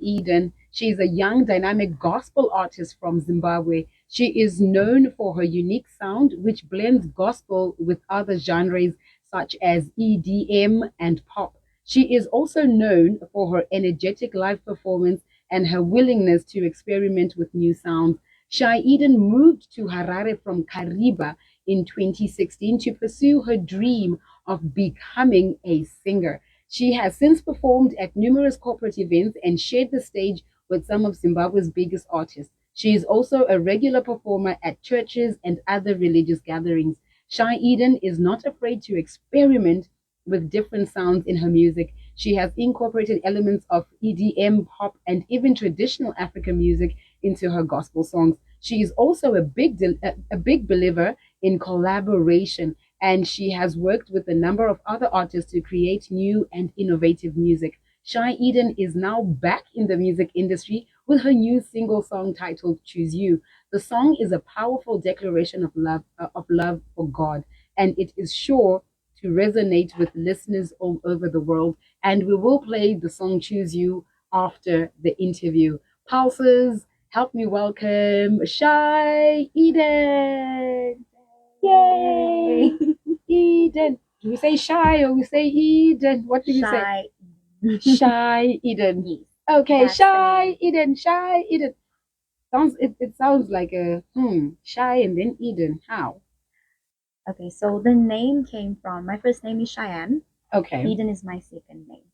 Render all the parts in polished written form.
ShyEden. She is a young, dynamic gospel artist from Zimbabwe. She is known for her unique sound, which blends gospel with other genres such as EDM and pop. She is also known for her energetic live performance and her willingness to experiment with new sounds. ShyEden moved to Harare from Kariba in 2016 to pursue her dream of becoming a singer. She has since performed at numerous corporate events and shared the stage with some of Zimbabwe's biggest artists. She is also a regular performer at churches and other religious gatherings. ShyEden is not afraid to experiment with different sounds in her music. She has incorporated elements of EDM, pop, and even traditional African music into her gospel songs. She is also a big believer in collaboration, and she has worked with a number of other artists to create new and innovative music. ShyEden is now back in the music industry with her new single song titled Choose You. The song is a powerful declaration of love for God, and it is sure to resonate with listeners all over the world. And we will play the song Choose You after the interview. Pulses, help me welcome ShyEden. Yay! Eden. Do we say shy or we say Eden? What do we say? ShyEden. Yes, Okay, that's the name. ShyEden. It sounds like a shy and then Eden. How? Okay, so the name came from my first name is Cheyenne. Okay. Eden is my second name.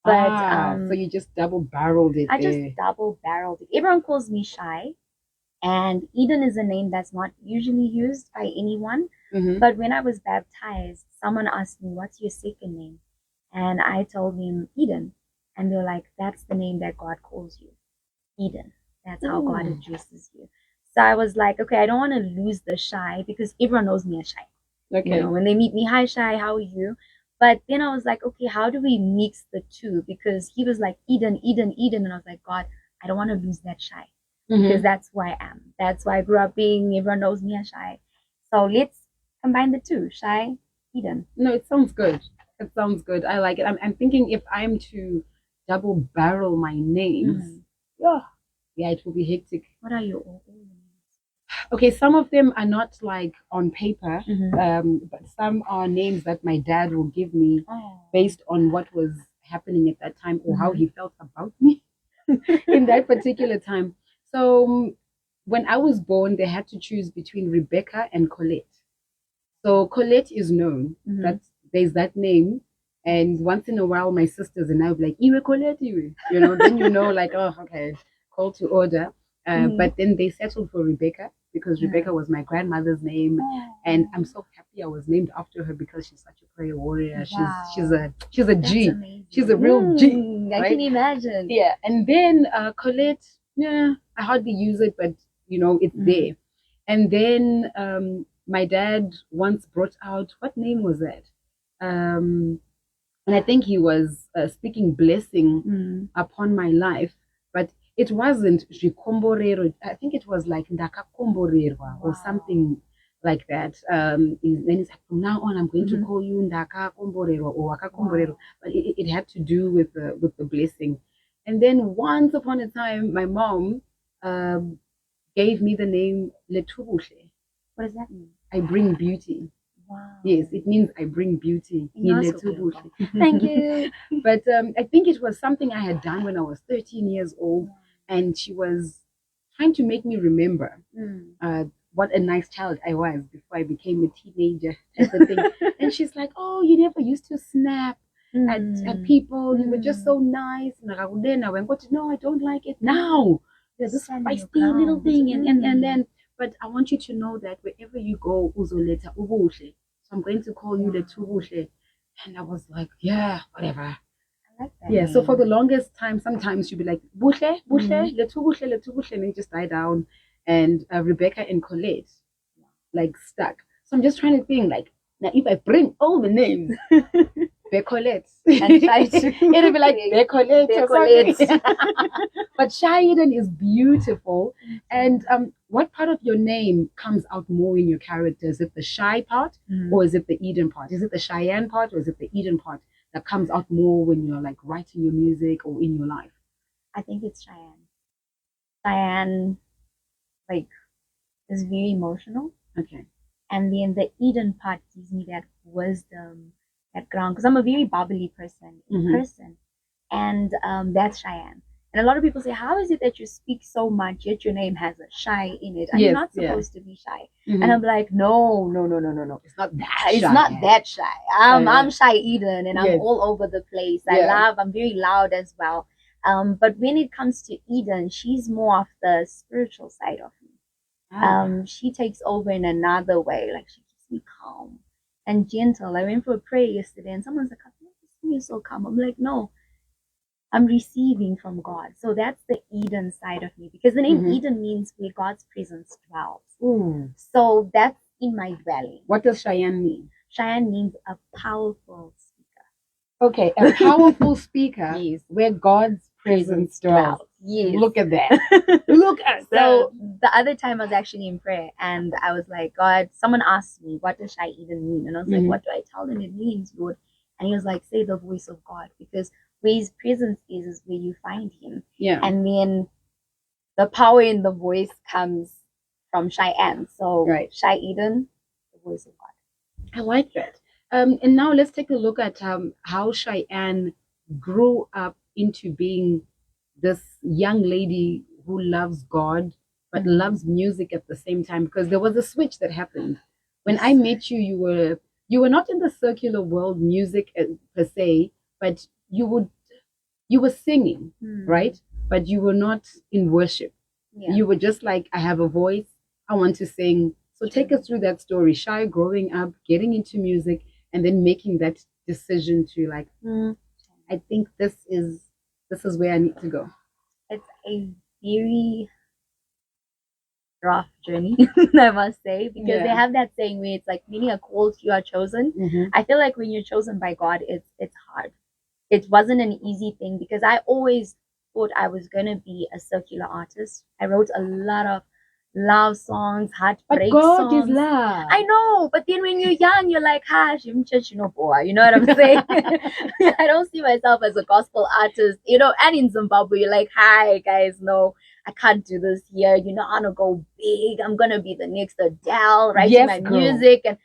But So you just double barreled it I just there. double barreled it. Everyone calls me Shy, and Eden is a name that's not usually used by anyone. Mm-hmm. But when I was baptized, someone asked me, "What's your second name?" And I told him Eden. And they're like, "That's the name that God calls you, Eden. That's how God Ooh. addresses you." So I was like, okay, I don't want to lose the Shy because everyone knows me as Shy. Okay. When they meet me, "Hi, Shy, how are you?" But then I was like, okay, how do we mix the two? Because he was like, Eden, Eden, Eden. And I was like, God, I don't want to lose that Shy because Mm-hmm. that's who I am. That's why I grew up being, everyone knows me as Shy. So let's combine the two, Shy, Eden. No, it sounds good. It sounds good. I like it. I'm thinking if I'm to double barrel my names, yeah, it will be hectic. What are your all names? Okay, some of them are not like on paper, Mhm. but some are names that my dad will give me Oh. based on what was happening at that time or how he felt about me in that particular time. So when I was born, they had to choose between Rebecca and Colette. So Colette is known that there's that name. And once in a while, my sisters and I would be like, Iwe Colette, Iwe. Then you know, like, oh, okay, call to order. But then they settled for Rebecca because Rebecca was my grandmother's name, and I'm so happy I was named after her because she's such a prayer warrior. She's a That's G. amazing. She's a real G. I Right? can imagine. Yeah, and then Colette, yeah, I hardly use it, but it's there. And then my dad once brought out, what name was that? And I think he was speaking blessing upon my life, but it wasn't Rikomborero. I think it was like Ndakakomborerwa or something like that. Then it's like, from now on, I'm going to call you Ndakakomborerwa or Wakakomborero. But it had to do with the blessing. And then once upon a time, my mom gave me the name Letubushe. What does that mean? I bring beauty. Wow. Yes, it means I bring beauty. Thank you. But I think it was something I had done when I was 13 years old, and she was trying to make me remember what a nice child I was before I became a teenager type of thing. And she's like, "Oh, you never used to snap at people. You were just so nice." And I went, "No, I don't like it now. There's this feisty little thing." And then, but I want you to know that wherever you go, uzoleta ubuhle. So I'm going to call you the Tubushe. And I was like, yeah, whatever. I like that. Yeah, so name. for the longest time, sometimes you'd be like, Bushe, Bushe, Letubushe, and then just die down. And Rebecca and Colette, like, stuck. So I'm just trying to think, like, now if I bring all the names, Becolette, And try to it'll be like Becolette or Becolette. something. But ShyEden is beautiful. And what part of your name comes out more in your character? Is it the shy part or is it the Eden part? Is it the Cheyenne part or is it the Eden part that comes out more when you're like writing your music or in your life? I think it's Cheyenne. Cheyenne, like, is very emotional. Okay. And then the Eden part gives me that wisdom, that ground, because I'm a very bubbly person. And that's Cheyenne. And a lot of people say, how is it that you speak so much, yet your name has a shy in it? Are you not supposed to be shy? And I'm like, no. It's not that shy. It's not that shy. I'm ShyEden, and I'm all over the place. I'm very loud as well. But when it comes to Eden, she's more of the spiritual side of me. She takes over in another way. Like, she keeps me calm and gentle. I went for a prayer yesterday, and someone's like, you're so calm. I'm like, no, I'm receiving from God. So that's the Eden side of me, because the name Eden means where God's presence dwells. So that's in my dwelling. What does Cheyenne mean? Cheyenne means a powerful speaker. Okay, a powerful speaker. Yes. Where God's presence dwells. Yes. Look at that. Look at that. So the other time I was actually in prayer, and I was like, God, someone asked me, what does ShyEden mean? And I was like, what do I tell them it means, Lord? And he was like, say the voice of God, because where his presence is where you find him. Yeah. And then the power in the voice comes from Cheyenne. So ShyEden, the voice of God. I like that. And now let's take a look at how Cheyenne grew up into being this young lady who loves God but loves music at the same time, because there was a switch that happened. When I met you, you were not in the circular world music per se, but you were singing, right? But you were not in worship. You were just like, I have a voice, I want to sing. So take us through that story. Shy growing up, getting into music, and then making that decision to like, I think this is where I need to go. It's a very rough journey, I must say, because they have that saying where it's like, many are called, you are chosen. I feel like when you're chosen by God, it's hard. It wasn't an easy thing, because I always thought I was going to be a circular artist. I wrote a lot of love songs, heartbreak songs. Is love. I know, but then when you're young, you're like, church, boy, you know what I'm saying? I don't see myself as a gospel artist, and in Zimbabwe, you're like, hi guys, no, I can't do this here. I want to go big. I'm going to be the next Adele, writing my music and,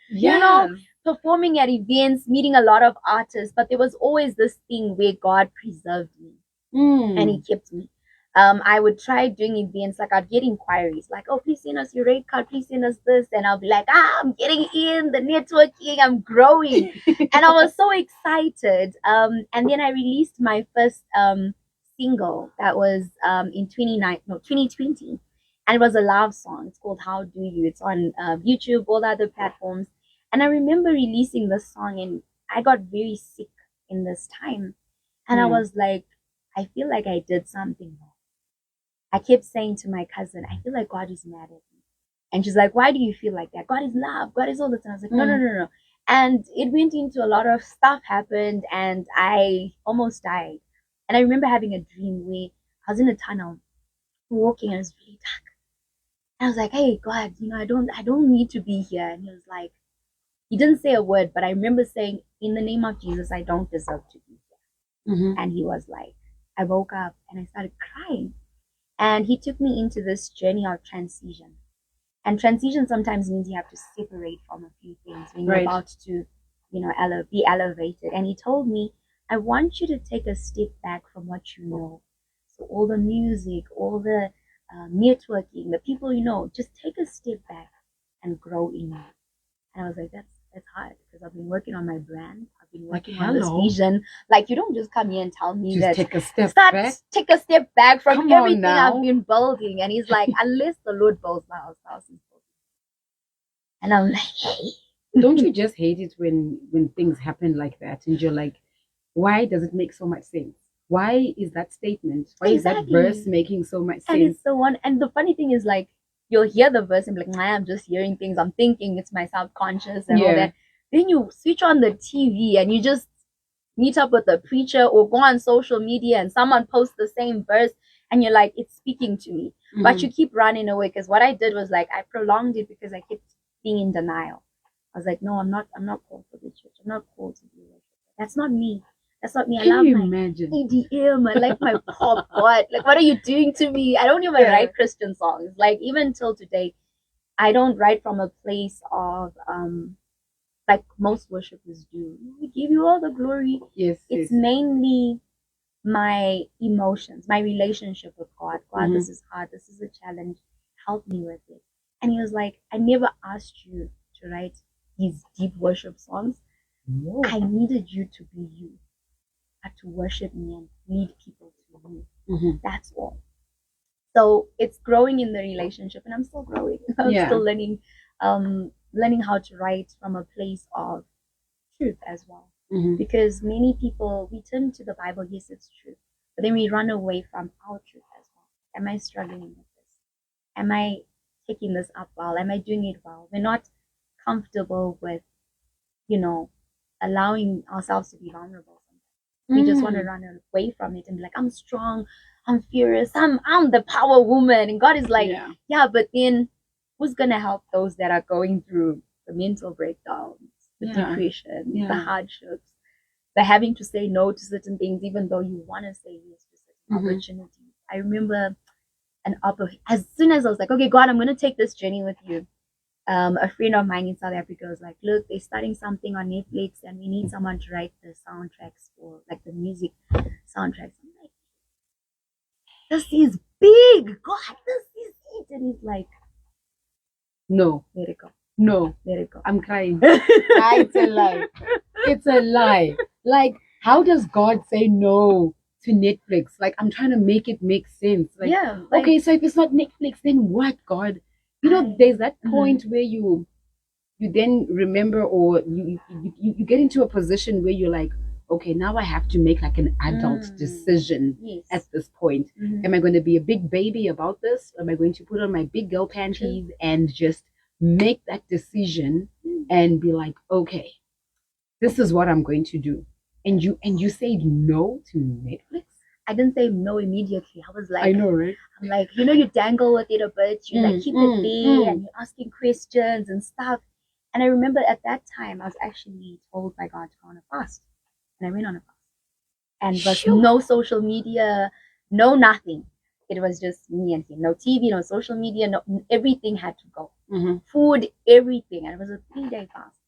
performing at events, meeting a lot of artists. But there was always this thing where God preserved me and he kept me. I would try doing events, like I'd get inquiries like, oh, please send us your rate card, please send us this. And I'll be like, I'm getting in the networking, I'm growing. And I was so excited. And then I released my first single that was in 2020. And it was a love song. It's called How Do You? It's on YouTube, all the other platforms. And I remember releasing this song, and I got very sick in this time. And I was like, I feel like I did something wrong. I kept saying to my cousin, I feel like God is mad at me. And she's like, why do you feel like that? God is love. God is all the time. I was like, no. And it went into a lot of stuff happened, and I almost died. And I remember having a dream where I was in a tunnel walking, and it was really dark. And I was like, hey, God, I don't need to be here. And he was like, he didn't say a word, but I remember saying, in the name of Jesus, I don't deserve to be here. And he was like, I woke up and I started crying. And he took me into this journey of transition. And transition sometimes means you have to separate from a few things when you're about to, be elevated. And he told me, I want you to take a step back from what you know. So all the music, all the networking, the people just take a step back and grow in it. And I was like, that's hard, because I've been working on my brand. I've been working on this vision. Like, you don't just come here and tell me just that take a step back from everything I've been building. And he's like, unless the Lord builds my house is built. And I'm like, hey. Don't you just hate it when things happen like that, and you're like, why does it make so much sense? Why is that statement? Why is that verse making so much sense? And it's the one. And the funny thing is, like, you'll hear the verse and be like, I'm just hearing things, I'm thinking, it's my subconscious and all that. Then you switch on the TV and you just meet up with a preacher or go on social media and someone posts the same verse and you're like, it's speaking to me. But you keep running away, because what I did was, like, I prolonged it because I kept being in denial. I was like, no, I'm not called for the church. I'm not called to be a worshiper. That's not me. That's what me. I Can love you my imagine? EDM. I like my pop. What? Like, what are you doing to me? I don't even Yeah. write Christian songs. Like, even till today, I don't write from a place of like most worshipers do. We give you all the glory. Yes. It's Yes. mainly my emotions, my relationship with God. God, Mhm. this is hard. This is a challenge. Help me with it. And he was like, I never asked you to write these deep worship songs. No. I needed you to be you, but to worship me and lead people to you. Mhm. That's all. So it's growing in the relationship, and I'm still growing. I'm Yeah. still learning how to write from a place of truth as well. Mhm. Because many people, we turn to the Bible, yes, it's true, but then we run away from our truth as well. Am I struggling with this? Am I taking this up well? Am I doing it well? We're not comfortable with, allowing ourselves to be vulnerable. We just want to run away from it and be like, I'm strong, I'm furious, I'm the power woman. And God is like, yeah, but then who's gonna help those that are going through the mental breakdowns, the depression, the hardships, the having to say no to certain things, even though you want to say yes to certain opportunities. I remember as soon as I was like, okay, God, I'm gonna take this journey with you. A friend of mine in South Africa was like, look, they're starting something on Netflix and we need someone to write the soundtracks for like the music soundtracks. I'm like, this is big, God, this is it. And he's like, No. let it go. No. Let it go. I'm crying. It's a lie. It's a lie. Like, how does God say no to Netflix? Like, I'm trying to make it make sense. Like, yeah. okay, so if it's not Netflix, then what, God? You know, there's that point where you then remember, or you get into a position where you're like, okay, now I have to make like an adult decision at this point. Am I going to be a big baby about this? Am I going to put on my big girl panties and just make that decision and be like, okay, this is what I'm going to do? And you said no to Netflix? I didn't say no immediately. I was like, I know, right? I'm like, you dangle with it a bit. You like keep it there and you're asking questions and stuff. And I remember at that time, I was actually told by God to go on a fast. And I went on a fast. And there's no social media, no nothing. It was just me and him. No TV, no social media, no everything had to go. Food, everything. And it was a 3-day fast.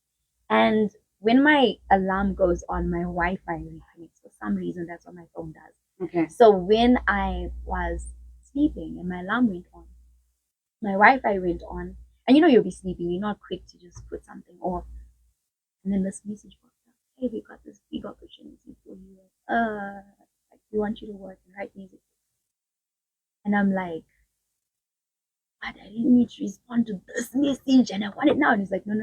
And when my alarm goes on, my Wi-Fi reconnects. For some reason, that's what my phone does. Okay. So when I was sleeping and my alarm went on, my Wi-Fi went on, and you'll be sleeping, you're not quick to just put something off. And then this message popped up. Hey, we got this big opportunity for you. Like we want you to work and write music. And I'm like, what? I didn't need to respond to this message and I want it now. And he's like, no.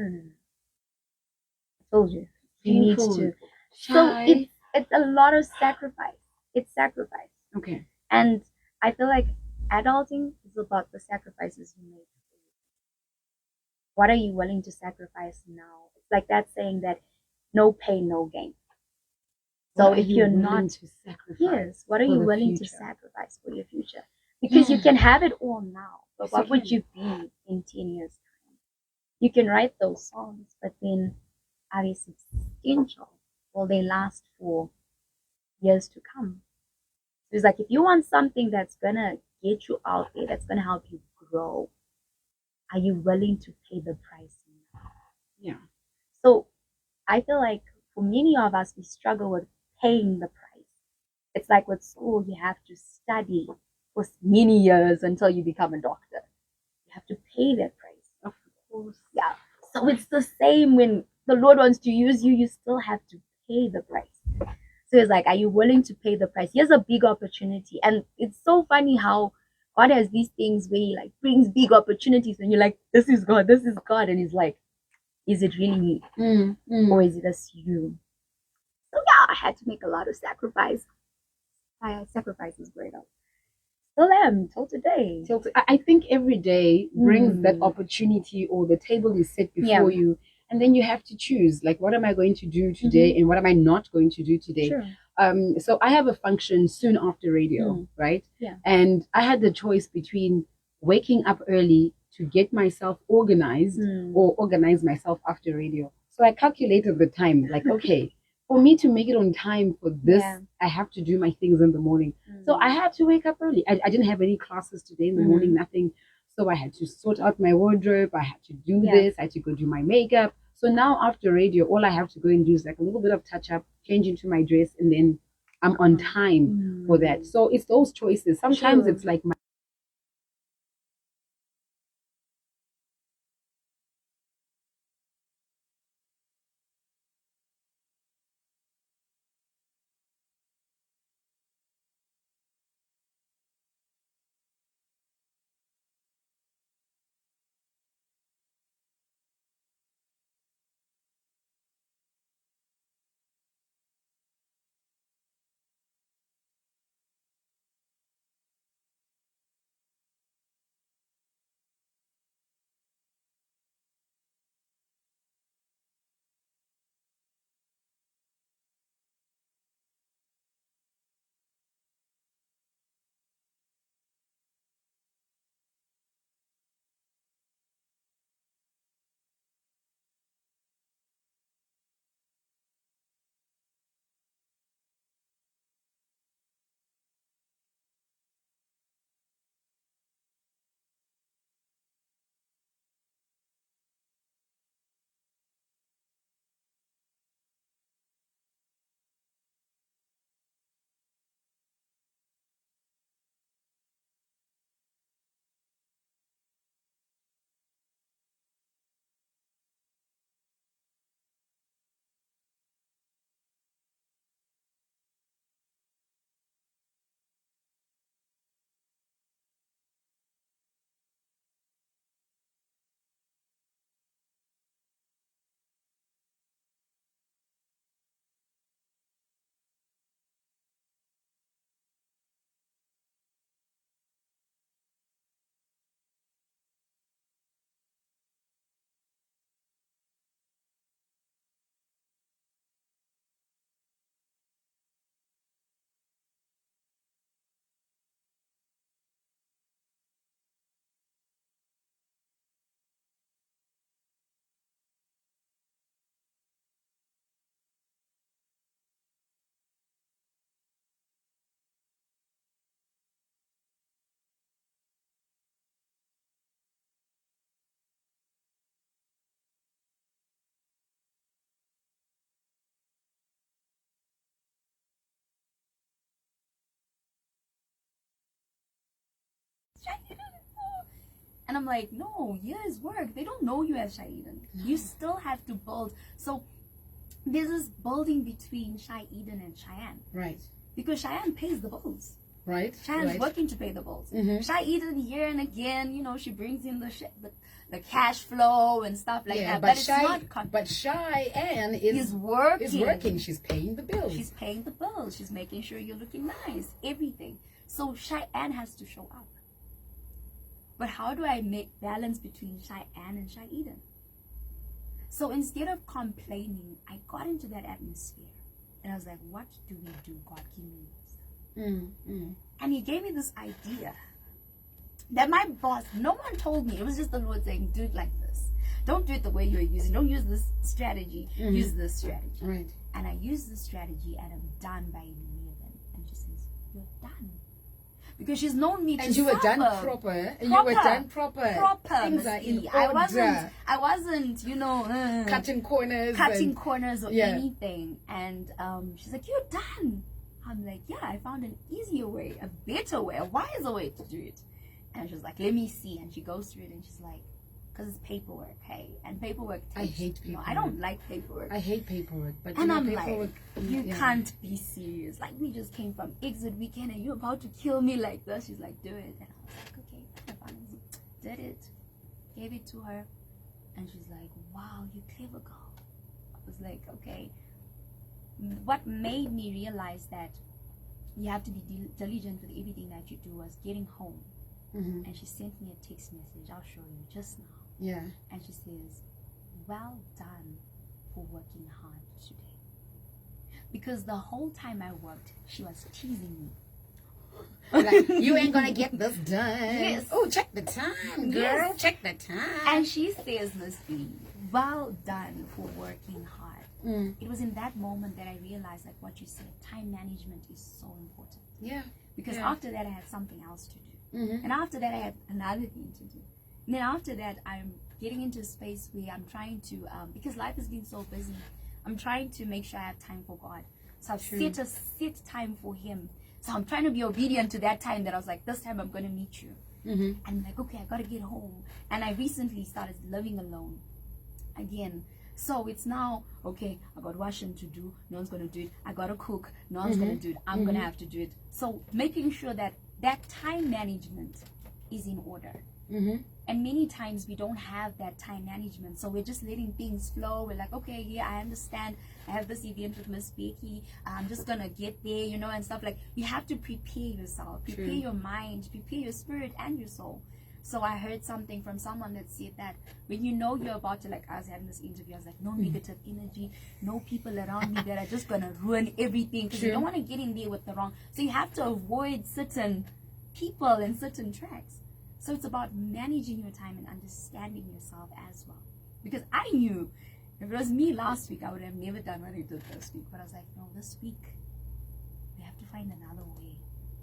I told you. You need to. So it's a lot of sacrifice. It's sacrifice. Okay. And I feel like adulting is about the sacrifices you make. What are you willing to sacrifice now? It's like that saying that no pain, no gain. So if you're not to sacrifice, yes, what are you willing to sacrifice for your future? Because you can have it all now, but what would you be in 10 years' time? You can write those songs, but then are they substantial? Will they last for years to come? So it's like if you want something that's gonna get you out there, that's gonna help you grow, are you willing to pay the price now? Yeah. So I feel like for many of us, we struggle with paying the price. It's like with school, you have to study for many years until you become a doctor. You have to pay that price. Of course. Yeah. So it's the same when the Lord wants to use you, you still have to pay the price. So it's like, are you willing to pay the price? Here's a big opportunity. And it's so funny how God has these things where he like brings big opportunities and you're like, this is God. And he's like, is it really me? Or is it just you? So yeah, I had to make a lot of sacrifice. Sacrifices great up. Still am till today. I think every day brings that opportunity, or the table is set before you, and then you have to choose, like, what am I going to do today and what am I not going to do today? So I have a function soon after radio, right? And I had the choice between waking up early to get myself organized or organize myself after radio. So I calculated the time, like, okay, for me to make it on time for this, Yeah. I have to do my things in the morning. So I had to wake up early. I didn't have any classes today in the morning, nothing. So I had to sort out my wardrobe. I had to do this. I had to go do my makeup. So now after radio, all I have to go and do is like a little bit of touch up, change into my dress, and then I'm on time for that. So it's those choices. Sometimes it's like And I'm like, no, years work. They don't know you as ShyEden. You still have to build. So there's this building between ShyEden and Cheyenne. right, Because Cheyenne pays the bills. right, Cheyenne's working to pay the bills. ShyEden here and again, she brings in the cash flow and stuff like that. But it's not. But Cheyenne is working. Is working. She's paying the bills. She's paying the bills. She's making sure you're looking nice. Everything. So Cheyenne has to show up. But how do I make balance between Cheyenne and ShyEden? So instead of complaining, I got into that atmosphere. And I was like, what do we do? God, give me this. And he gave me this idea that my boss, no one told me. It was just the Lord saying, do it like this. Don't do it the way you're using. Don't use this strategy. Use this strategy. Right. And I used this strategy and I'm done by 11. And she says, you're done. Because she's known me to and you were done proper. And you were done proper. Things are in order. I wasn't, cutting corners or anything. And she's like, you're done. I'm like, yeah, I found an easier way, a better way, a wiser way to do it. And she's like, let me see. And she goes through it and she's like, because it's paperwork, hey, and paperwork takes, I hate paperwork. I don't like paperwork. I hate paperwork, but and I'm paperwork, like, you can't be serious. Like, we just came from exit weekend and you're about to kill me like this. She's like, do it. And I was like, okay, I finally did it, gave it to her, and she's like, wow, you clever girl. I was like, okay. What made me realize that you have to be diligent with everything that you do was getting home. And she sent me a text message, I'll show you just now. Yeah. And she says, well done for working hard today. Because the whole time I worked, she was teasing me. Like, you ain't gonna get this done. Yes. Oh, check the time, girl. Yes. Check the time. And she says this to me, well done for working hard. It was in that moment that I realized, like what you said, time management is so important. Yeah. Because after that, I had something else to do. And after that, I had another thing to do. And then after that, I'm getting into a space where I'm trying to, because life has been so busy, I'm trying to make sure I have time for God. So I've set time for Him. So I'm trying to be obedient to that time that I was like, this time I'm going to meet you. And I'm like, okay, I got to get home. And I recently started living alone again. So it's now, okay, I got washing to do. No one's going to do it. I got to cook. No one's going to do it. I'm going to have to do it. So making sure that that time management is in order. And many times we don't have that time management, so we're just letting things flow. We're like, okay, yeah, I understand, I have this event with Miss Becky, I'm just gonna get there, you know, and stuff. Like, you have to prepare yourself, prepare your mind, prepare your spirit and your soul. So I heard something from someone that said that when you know you're about to, like, I was having this interview, I was like, no negative energy, no people around me that are just gonna ruin everything, because you don't want to get in there with the wrong. So you have to avoid certain people and certain tracks. So it's about managing your time and understanding yourself as well. Because I knew if it was me last week, I would have never done what I did this week. But I was like, no, this week we have to find another way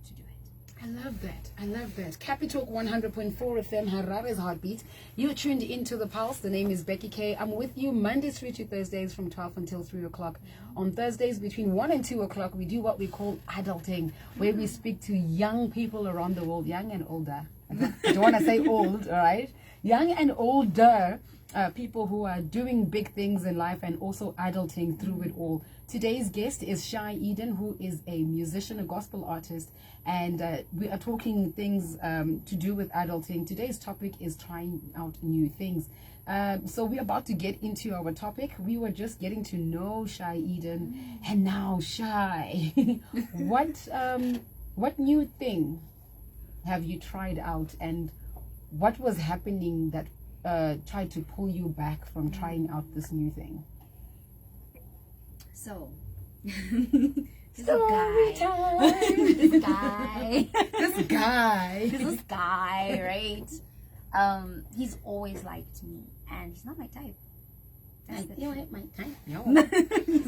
to do it. I love that. I love that. Capi Talk 100.4 FM, Harare's Heartbeat. You're tuned into The Pulse. The name is BeckyK. I'm with you Mondays through to Thursdays from 12 until 3 o'clock. On Thursdays between 1 and 2 o'clock, we do what we call adulting, where we speak to young people around the world, young and older. I don't want to say old, all right? Young and older people who are doing big things in life and also adulting through it all. Today's guest is ShyEden, who is a musician, a gospel artist, and we are talking things to do with adulting. Today's topic is trying out new things. So we're about to get into our topic. We were just getting to know ShyEden, and now Shy, what new thing have you tried out, and what was happening that tried to pull you back from trying out this new thing? So this guy, right? He's always liked me, and he's not my type. My type.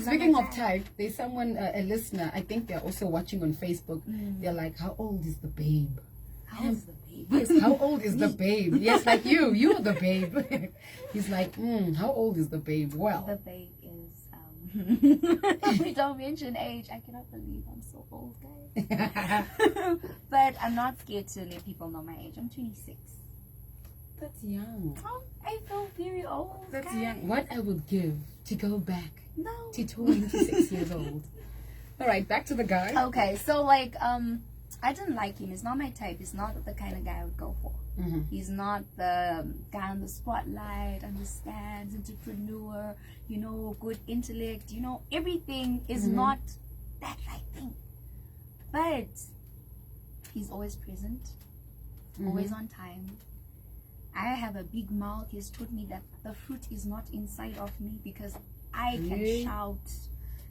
Speaking of type, there's someone, a listener, I think they're also watching on Facebook. They're like, how old is the babe? How old is the babe? Yes, how old is the babe? Yes, like you're the babe. He's like, how old is the babe? Well, the babe is we don't mention age. I cannot believe I'm so old, guys. But I'm not scared to let people know my age. I'm 26. That's young. Oh, I feel very old. That's guys. young. What I would give to go back No. to 26 years old. All right, back to the guy. Okay, so like I didn't like him. He's not my type. He's not the kind of guy I would go for. He's not the guy on the spotlight, understands, entrepreneur, you know, good intellect, you know, everything is not that right thing. But he's always present, always on time. I have a big mouth. He's taught me that the fruit is not inside of me, because I can shout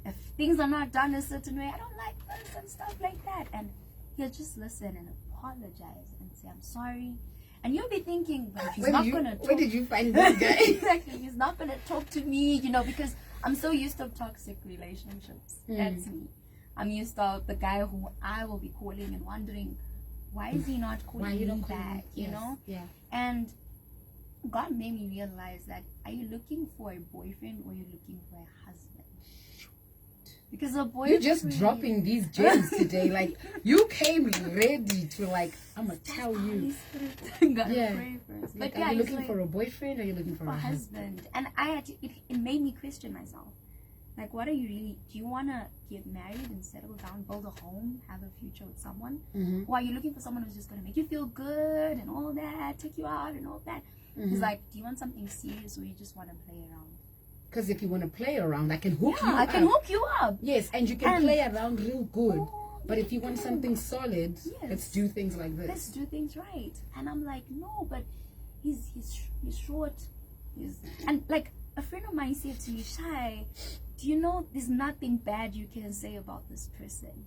if things are not done a certain way. I don't like this and stuff like that. And he'll just listen and apologize and say, I'm sorry. And you'll be thinking, but if he's not going to talk. Where did you find this guy? Exactly. He's not going to talk to me, you know, because I'm so used to toxic relationships. That's me. I'm used to the guy who I will be calling and wondering, why is he not calling me back, you know? Yeah. And God made me realize that, are you looking for a boyfriend or are you looking for a husband? Because a boyfriend... You're just dropping these gems today. Like, you came ready to, like, I'm going to tell you. Gotta pray first. Like, But are you looking for a boyfriend or are you looking for a husband? And I had to, it made me question myself. Like, what are you really... Do you want to get married and settle down, build a home, have a future with someone? Or are you looking for someone who's just going to make you feel good and all that, take you out and all that? It's like, do you want something serious or you just want to play around? Because if you want to play around, I can hook you up. I can hook you up. Yes, and you can play around real good. But if you want something solid, let's do things like this. Let's do things right. And I'm like, no, but he's short. And like, a friend of mine said to me, Shy, do you know there's nothing bad you can say about this person?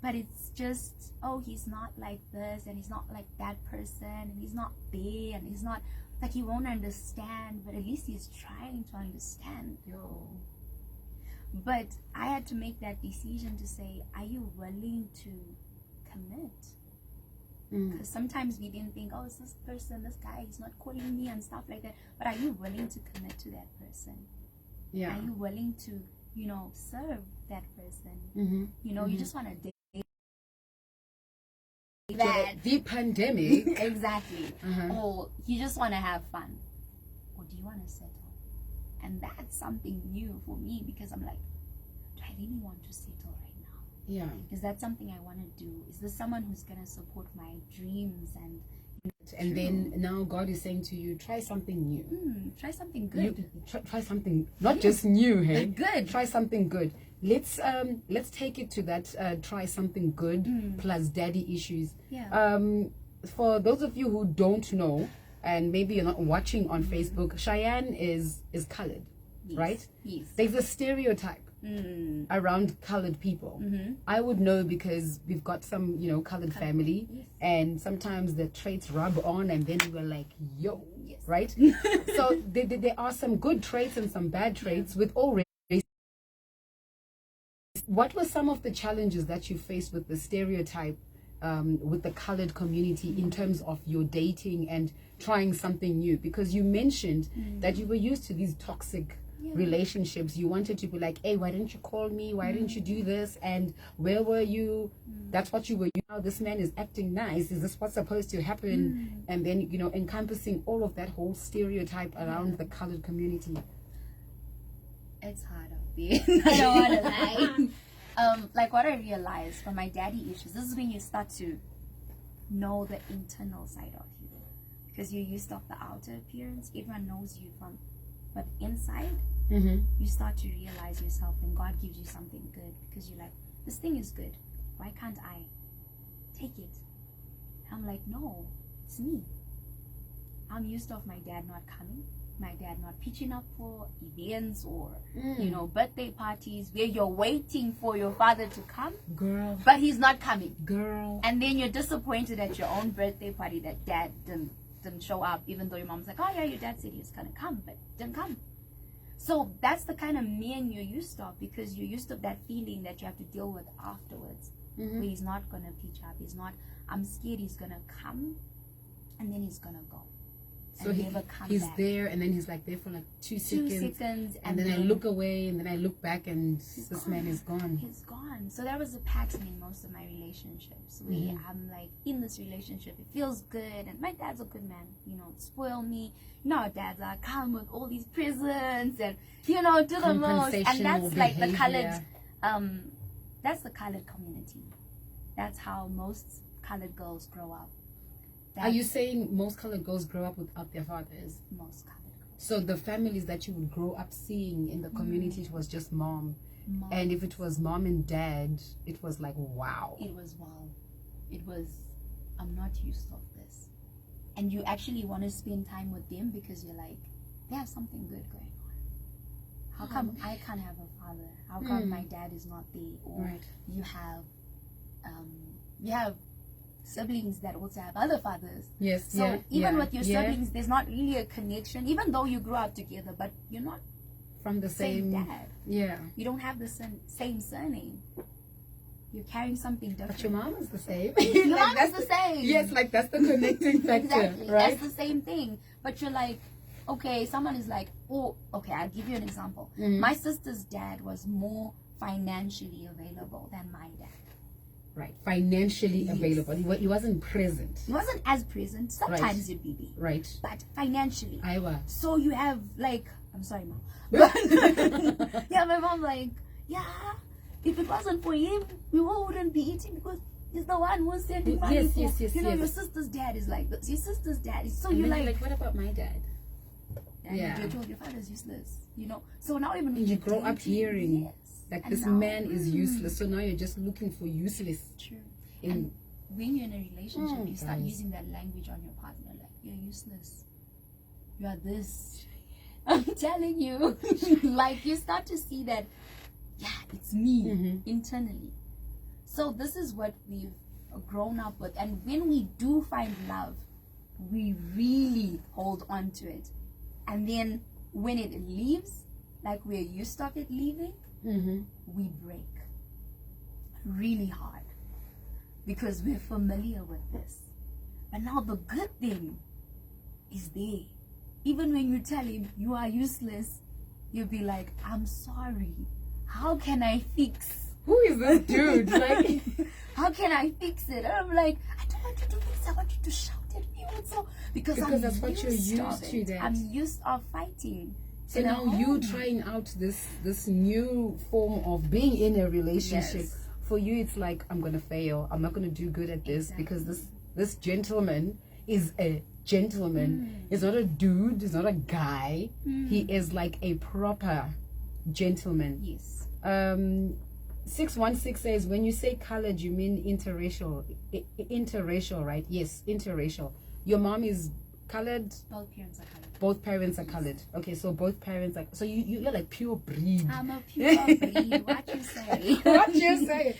But it's just, oh, he's not like this, and he's not like that person, and he's not there, and he's not, like, he won't understand, but at least he's trying to understand. But I had to make that decision to say, are you willing to commit? Because sometimes we didn't think, oh, it's this person, this guy, he's not calling me and stuff like that. But are you willing to commit to that person? Yeah. Are you willing to, serve that person? You just want to date that. The pandemic. Exactly. Or you just want to have fun. Or do you want to settle? And that's something new for me, because I'm like, do I really want to settle right now? Yeah. Is that something I want to do? Is this someone who's going to support my dreams? And then now God is saying to you, try something new. Try something good. Try something, not just new, hey? Good. Try something good. Let's take it to that try something good plus daddy issues. Yeah. For those of you who don't know, and maybe you're not watching on Facebook, ShyEden is colored, right? Yes. There's a stereotype around colored people. I would know because we've got some, colored family, and sometimes the traits rub on, and then we were like, yo, right? So there are some good traits and some bad traits with all races. What were some of the challenges that you faced with the stereotype with the colored community in terms of your dating and trying something new? Because you mentioned that you were used to these toxic relationships. You wanted to be like, hey, why didn't you call me? Why didn't you do this? And where were you? That's what you were. Now this man is acting nice. Is this what's supposed to happen? And then, encompassing all of that whole stereotype around the colored community. It's hard out there. I don't want to lie. Like what I realized from my daddy issues, this is when you start to know the internal side of you, because you're used to the outer appearance. Everyone knows you from, but inside, you start to realize yourself, and God gives you something good, because you're like, this thing is good. Why can't I take it? I'm like, no, it's me. I'm used to my dad not coming. My dad not pitching up for events or birthday parties where you're waiting for your father to come, girl, but he's not coming, girl. And then you're disappointed at your own birthday party that dad didn't show up, even though your mom's like, oh yeah, your dad said he was gonna come, but didn't come. So that's the kind of man you're used to, because you're used to that feeling that you have to deal with afterwards, where he's not gonna pitch up. I'm scared he's gonna come and then he's gonna go. So he's back there, and then he's like there for like two seconds, and then I look away, and then I look back, and this man is gone. He's gone. So that was a pattern in most of my relationships, where I'm like, in this relationship, it feels good, and my dad's a good man, spoil me. Our dads are come with all these presents, and do the most, and that's like the colored, that's the colored community. That's how most colored girls grow up. Are you saying most colored girls grow up without their fathers? Most colored girls. So the families that you would grow up seeing in the community, it was just mom. And if it was mom and dad, it was like, wow. It was wow. It was, I'm not used to this. And you actually want to spend time with them because you're like, they have something good going on. How come I can't have a father? How come my dad is not there? Or you have siblings that also have other fathers. Yes. So even with your siblings, there's not really a connection, even though you grew up together, but you're not from the same dad. Yeah. You don't have the same surname. You're carrying something different. But your mom is the same. Your mom is the same. Yes, like that's the connecting factor. Exactly. Right? That's the same thing. But you're like, okay, someone is like, oh, okay, I'll give you an example. My sister's dad was more financially available than my dad. Right, financially available. He wasn't present. He wasn't as present. Sometimes you'd be there. Right. But financially. I was. So you have like, I'm sorry, mom. Yeah, my mom like, yeah, if it wasn't for him, we wouldn't be eating, because he's the one who's sending money. Yes. Your sister's dad is like this. Your sister's dad is so, and you're like, what about my dad? Yeah. You're told your father's useless. So now even when you grow up hearing like this man is useless, so now you're just looking for useless. True. And when you're in a relationship, you start using that language on your partner, like, you're useless, you are this. I'm telling you. Like, you start to see that, yeah, it's me internally. So this is what we've grown up with, and when we do find love, we really hold on to it. And then when it leaves, like we're used to it leaving, we break really hard because we're familiar with this. But now the good thing is there. Even when you tell him you are useless, you'll be like, I'm sorry. How can I fix? Who is this dude? Like, how can I fix it? And I'm like, I don't want you to fix it. I want you to shout at me also. Because that's what you're used to. That I'm used of fighting. So now you trying out this new form of being in a relationship. Yes. For you, it's like, I'm gonna fail. I'm not gonna do good at this because this gentleman is a gentleman. He's not a dude. He's not a guy. He is like a proper gentleman. Yes. 616 says, when you say colored, you mean interracial. Interracial, right? Yes, interracial. Your mom is colored. Both parents are colored. Both parents are colored. Okay, so both parents are. So you're like pure breed. I'm a pure breed. What you say? What you say?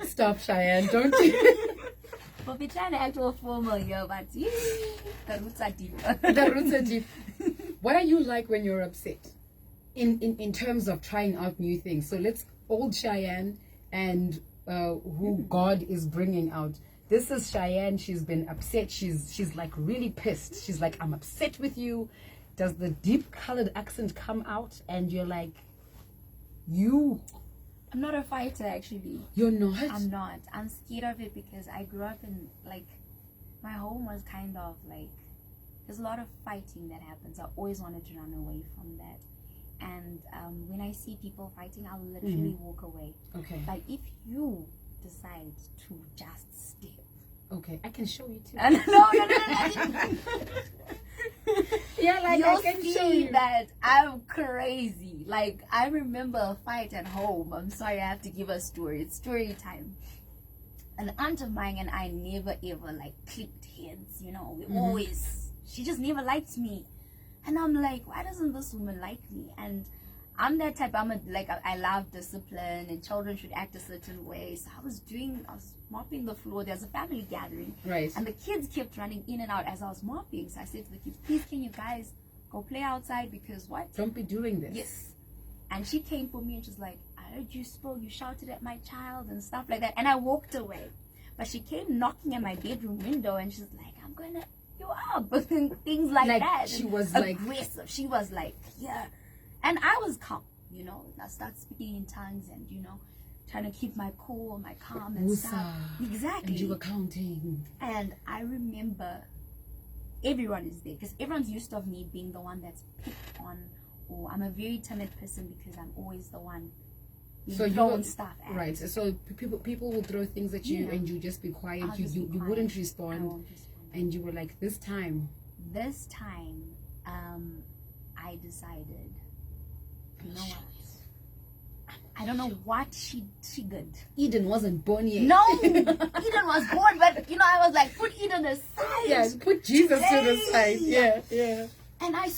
Stop, Cheyenne. Don't you? But we're trying to act all formal here, but the roots are deep. The roots are deep. What are you like when you're upset? In terms of trying out new things. So let's old Cheyenne and who God is bringing out. This is Cheyenne. She's been upset. She's like really pissed. She's like, I'm upset with you. Does the deep colored accent come out? And you're like, I'm not a fighter, actually. You're not? I'm not. I'm scared of it because I grew up in, like, my home was kind of like, there's a lot of fighting that happens. I always wanted to run away from that. And when I see people fighting, I'll literally walk away. Okay. But if you decide to just step. Okay, I can show you too. No. Yeah, like You'll I can show see you. that I'm crazy. Like, I remember a fight at home. I'm sorry, I have to give a story. It's story time. An aunt of mine and I never ever like clicked heads. You know, we always. She just never liked me, and I'm like, why doesn't this woman like me? And I'm that type. I love discipline, and children should act a certain way. So I was mopping the floor. There's a family gathering, Right? And the kids kept running in and out as I was mopping. So I said to the kids, please, can you guys go play outside, because what? Don't be doing this. Yes. And she came for me and she's like, I heard you you shouted at my child and stuff like that. And I walked away. But she came knocking at my bedroom window and she's like, I'm gonna you up. Things like that. She was aggressive. She was like, yeah. And I was calm, you know. I started speaking in tongues and, you know, trying to keep my cool, my calm and stuff. Exactly. And you were counting. And I remember everyone is there because everyone's used of me being the one that's picked on, or I'm a very timid person because I'm always the one being thrown stuff at. Right. So people will throw things at you and you just be quiet. You wouldn't respond. I won't respond. And you were like, this time, I decided, you know what? I don't know what she did. Eden wasn't born yet. No, Eden was born, but you know, I was like, put Eden aside. Yes, put Jesus to the side. Yeah. And I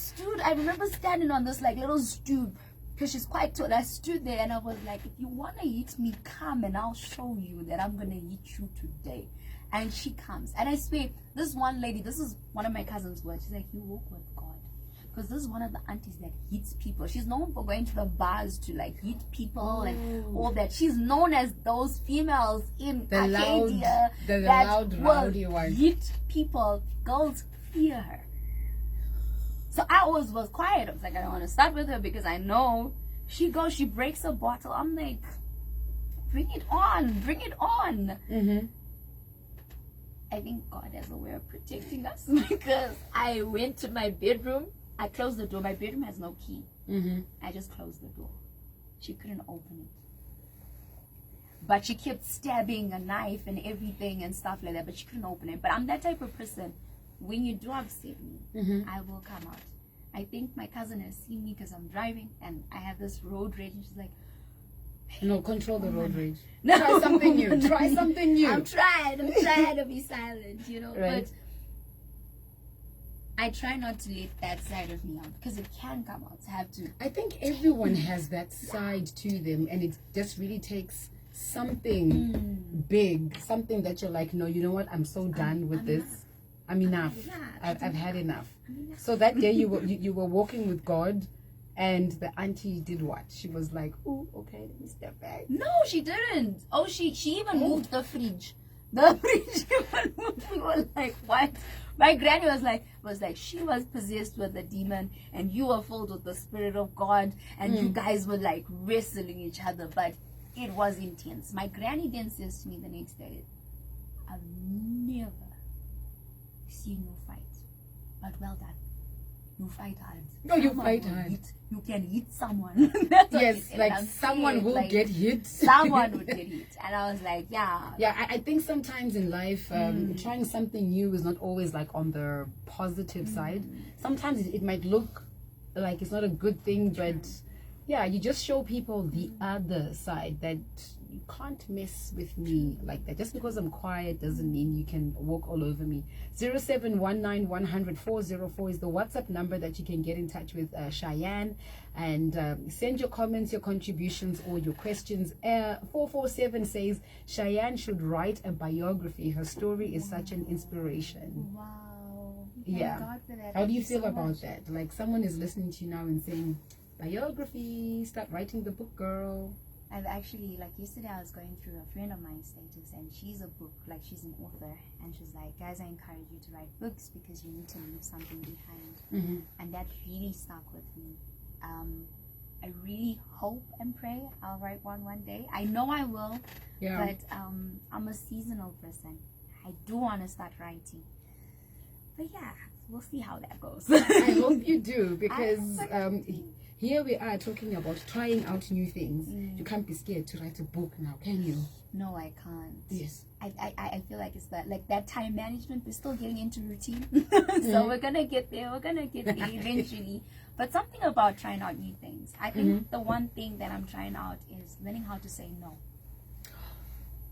remember standing on this like little stoop because she's quite tall. I stood there and I was like, if you want to hit me, come and I'll show you that I'm going to hit you today. And she comes. And I swear, this one lady, this is one of my cousin's words. She's like, you walk with God. Because this is one of the aunties that hits people. She's known for going to the bars to like hit people and all that. She's known as those females in Arcadia loud, rowdy ones. Hit people. Girls fear her. So I always was quiet. I was like, I don't want to start with her because I know she breaks a bottle. I'm like, bring it on. Mm-hmm. I think God has a way of protecting us because I went to my bedroom. I closed the door. My bedroom has no key. Mm-hmm. I just closed the door. She couldn't open it. But she kept stabbing a knife and everything and stuff like that. But she couldn't open it. But I'm that type of person. When you do upset me, I will come out. I think my cousin has seen me because I'm driving and I have this road rage. And she's like, no, control the road rage. No. Try something new. Try something new. I'm trying to be silent, you know. Right. But I try not to let that side of me out because it can come out. I have to. I think everyone has that side to them, and it just really takes something big, something that you're like, no, you know what? I'm so done with this. I'm enough. I've had enough. So that day you were walking with God, And the auntie did what? She was like, "Oh, okay, let me step back." No, she didn't. Oh, she even moved the fridge. The fridge even moved. We were like, what? My granny was like, she was possessed with a demon, and you were filled with the spirit of God, and you guys were like wrestling each other, but it was intense. My granny then says to me the next day, "I've never seen you fight, but well done. You fight hard. No, you Someone fight will hard. You can hit someone." That's what Yes, she said. like I'm someone scared, will like, get hit. Someone would get hit. And I was like, yeah. Yeah, I think sometimes in life, trying something new is not always like on the positive side. Sometimes it might look like it's not a good thing, but yeah, you just show people the other side, that you can't mess with me like that. Just because I'm quiet doesn't mean you can walk all over me. 0719100404 is the WhatsApp number that you can get in touch with ShyEden, and send your comments, your contributions, or your questions. 447 says ShyEden should write a biography. Her story is such an inspiration. Wow. Yeah. God for that. How do you Thank feel so about much. that? Like someone is listening to you now and saying, biography, start writing the book, girl. I've actually, like yesterday I was going through a friend of mine's status, and she's a book, like she's an author, and she's like, guys, I encourage you to write books because you need to leave something behind. And that really stuck with me. I really hope and pray I'll write one day. I know I will, but I'm a seasonal person. I do want to start writing. But yeah, we'll see how that goes. I hope you do, because here we are talking about trying out new things. You can't be scared to write a book now, can you? No, I can't. Yes. I feel like it's that time management. We're still getting into routine. So we're gonna get there. We're gonna get there eventually. But something about trying out new things. I think the one thing that I'm trying out is learning how to say no.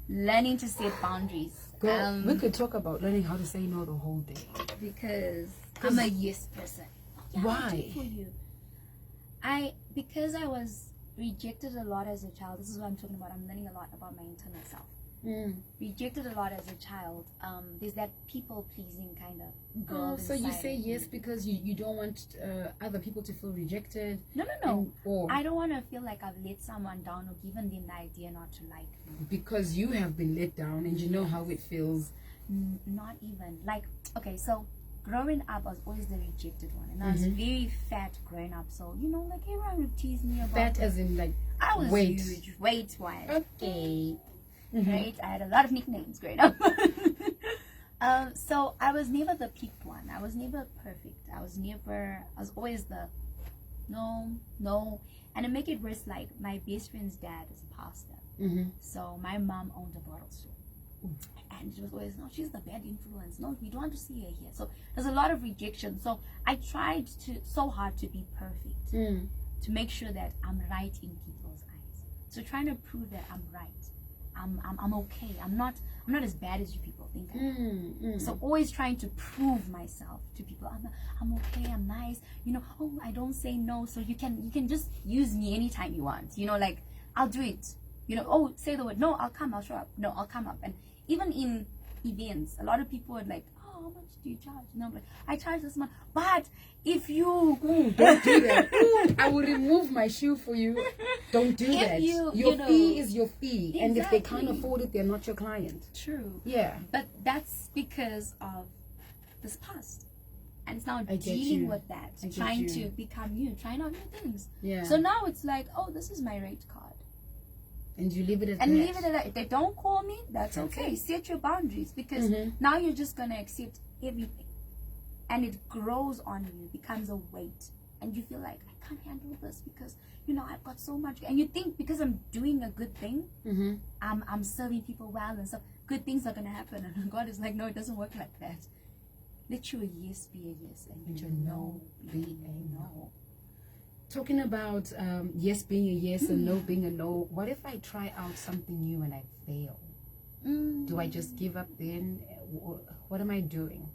Learning to set boundaries. Girl, we could talk about learning how to say no the whole day. Because I'm a yes person. Yeah, why? I'll do it for you. Because I was rejected a lot as a child. This is what I'm talking about. I'm learning a lot about my internal self. Rejected a lot as a child. There's that people pleasing kind of girl. So you say yes because you don't want other people to feel rejected? No. I don't want to feel like I've let someone down or given them the idea not to like me. Because you have been let down and you know how it feels. Not even. Like, okay, so growing up, I was always the rejected one. And I was very fat growing up. So, like everyone would tease me about fat as in like I was weight. Huge, weight-wise. Okay. Right? I had a lot of nicknames growing up. So I was never the peaked one. I was never perfect. I was always the no. And to make it worse, like my best friend's dad is a pastor. So my mom owned a bottle store. And it was always, no, she's the bad influence. No, we don't want to see her here. So there's a lot of rejection. So I tried so hard to be perfect, to make sure that I'm right in people's eyes. So trying to prove that I'm right. I'm okay. I'm not as bad as you people think I am. So always trying to prove myself to people. I'm okay. I'm nice. Oh, I don't say no. So you can just use me anytime you want. Like I'll do it. Oh, say the word. No, I'll come. I'll show up. No, I'll come up. And even in events, a lot of people would like, oh, how much do you charge? I'm like, I charge this much. But if you don't do that. I will remove my shoe for you. Don't do that. Your fee is your fee. Exactly. And if they can't afford it, they're not your client. True. Yeah. But that's because of this past. And it's now dealing with that. Trying to become you. Trying out new things. Yeah. So now it's like, oh, this is my rate card. And you leave it at that. And leave it at that. If they don't call me, that's okay. Set your boundaries, because now you're just going to accept everything. And it grows on you, becomes a weight. And you feel like, I can't handle this because, I've got so much. And you think because I'm doing a good thing, I'm serving people well, and so good things are going to happen. And God is like, no, it doesn't work like that. Let your yes be a yes, and let your no be a no. Talking about yes being a yes and no being a no, what if I try out something new and I fail? Do I just give up then? What am I doing?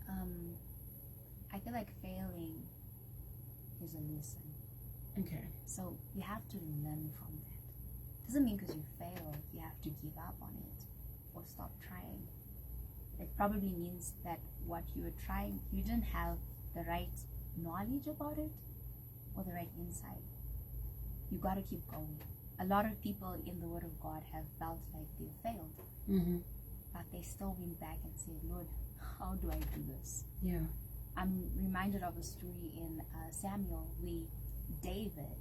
I feel like failing is a lesson. Okay. So you have to learn from that. Doesn't mean because you fail, you have to give up on it or stop trying. It probably means that what you were trying, you didn't have the right knowledge about it. or the right insight, you got to keep going. A lot of people in the Word of God have felt like they failed, but they still went back and said, Lord, how do I do this? Yeah. I'm reminded of a story in Samuel where David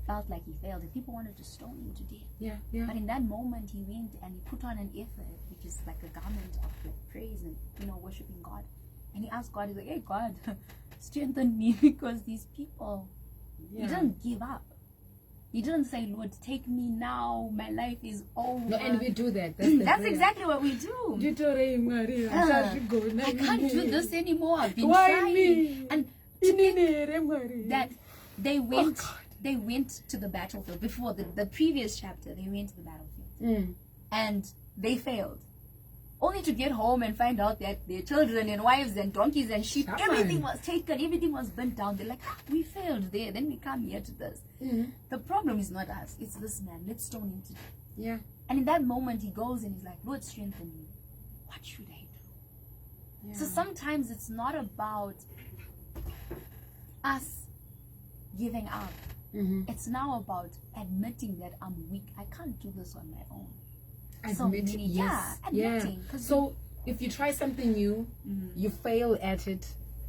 felt like he failed and people wanted to stone him to death. Yeah, yeah. But in that moment, he went and he put on an ephod, which is like a garment of like praise and, you know, worshiping God. And he asked God, he's like, hey, God, strengthen me because these people, he didn't give up. He didn't say, Lord, take me now. My life is over. No, and we do that. That's exactly what we do. I can't do this anymore. I've been trying. And that they went, they went to the battlefield. Before the previous chapter, they went to the battlefield. And they failed. Only to get home and find out that their children and wives and donkeys and sheep, everything was taken, everything was burnt down. They're like, we failed there, then we come here to this. The problem is not us, it's this man. Let's stone him to death. Yeah. And in that moment, he goes and he's like, Lord, strengthen me. What should I do? Yeah. So sometimes it's not about us giving up. It's now about admitting that I'm weak. I can't do this on my own. Admitting. So if you try something new, you fail at it,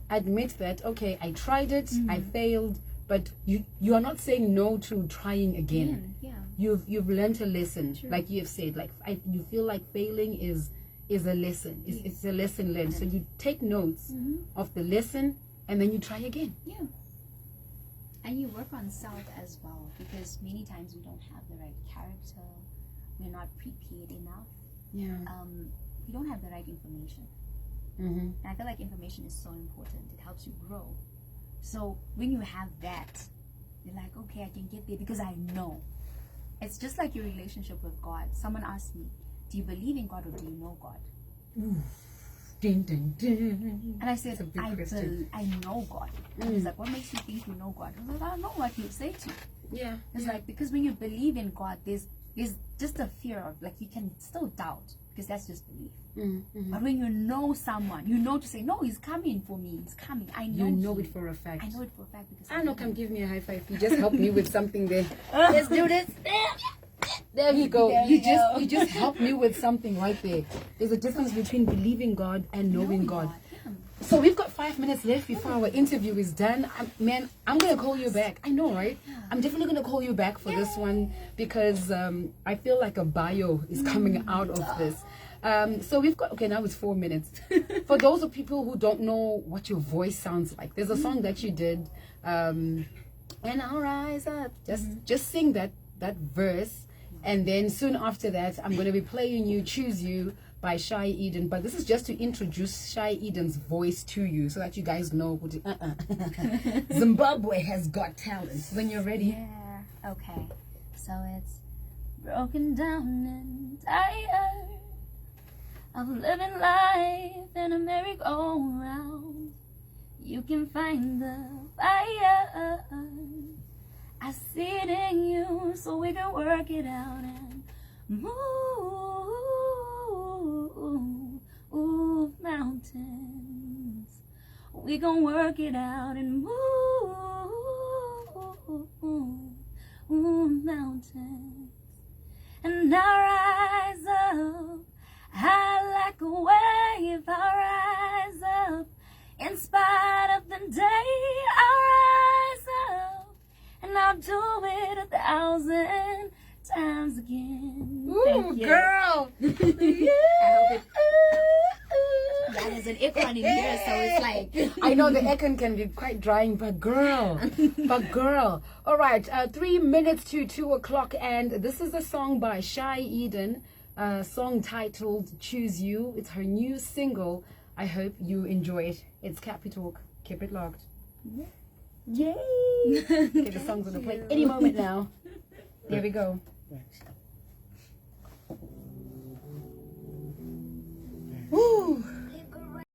admit that, okay, I tried it, I failed, but you are not saying no to trying again. You've learned a lesson. True. Like you have said, like you feel like failing is a lesson. It's a lesson learned. So you take notes of the lesson and then you try again. And you work on self as well, because many times we don't have the right character. We're not prepared enough. We don't have the right information. And I feel like information is so important. It helps you grow. So when you have that, you're like, okay, I can get there because I know. It's just like your relationship with God. Someone asked me, do you believe in God or do you know God? Ding, ding, ding. And I said, I know God. And he's like, what makes you think you know God? I was like, I don't know what he'll say to you. It's like, because when you believe in God, there's just a fear of, like, you can still doubt because that's just belief. But when you know someone, you know to say, no, he's coming for me. He's coming. I know. You know it for a fact. I know it for a fact because I know. Come give me a high five. You just helped me with something there. Let's do this. There you go. You just helped me with something right there. There's a difference between believing God and knowing God. So we've got 5 minutes left before our interview is done. I'm going to call you back. I know, right? I'm definitely going to call you back for this one because I feel like a bio is coming out of this. So we've got, okay, now it's 4 minutes. For those of people who don't know what your voice sounds like, there's a song that you did, and I'll rise up. Just sing that verse. And then soon after that, I'm going to be playing you Choose You by ShyEden. But this is just to introduce ShyEden's voice to you so that you guys know what Zimbabwe has got talent. When you're ready. Yeah, okay. So it's broken down and tired of living life in a merry-go-round. You can find the fire. I see it in you, so we can work it out and move mountains. We gon' work it out and move mountains. And I rise up high like a wave. I rise up in spite of the day. I rise up. And I'll do it 1,000 times again. Ooh, girl! I hope it. Yeah, there's an echo in here, so it's like. I know the echo can be quite drying, but girl. All right, 3 minutes to 2 o'clock, and this is a song by ShyEden, a song titled Choose You. It's her new single. I hope you enjoy it. It's Cappy Talk. Keep it locked. Yay! Okay, the song's gonna play any moment now. There we go. Woo!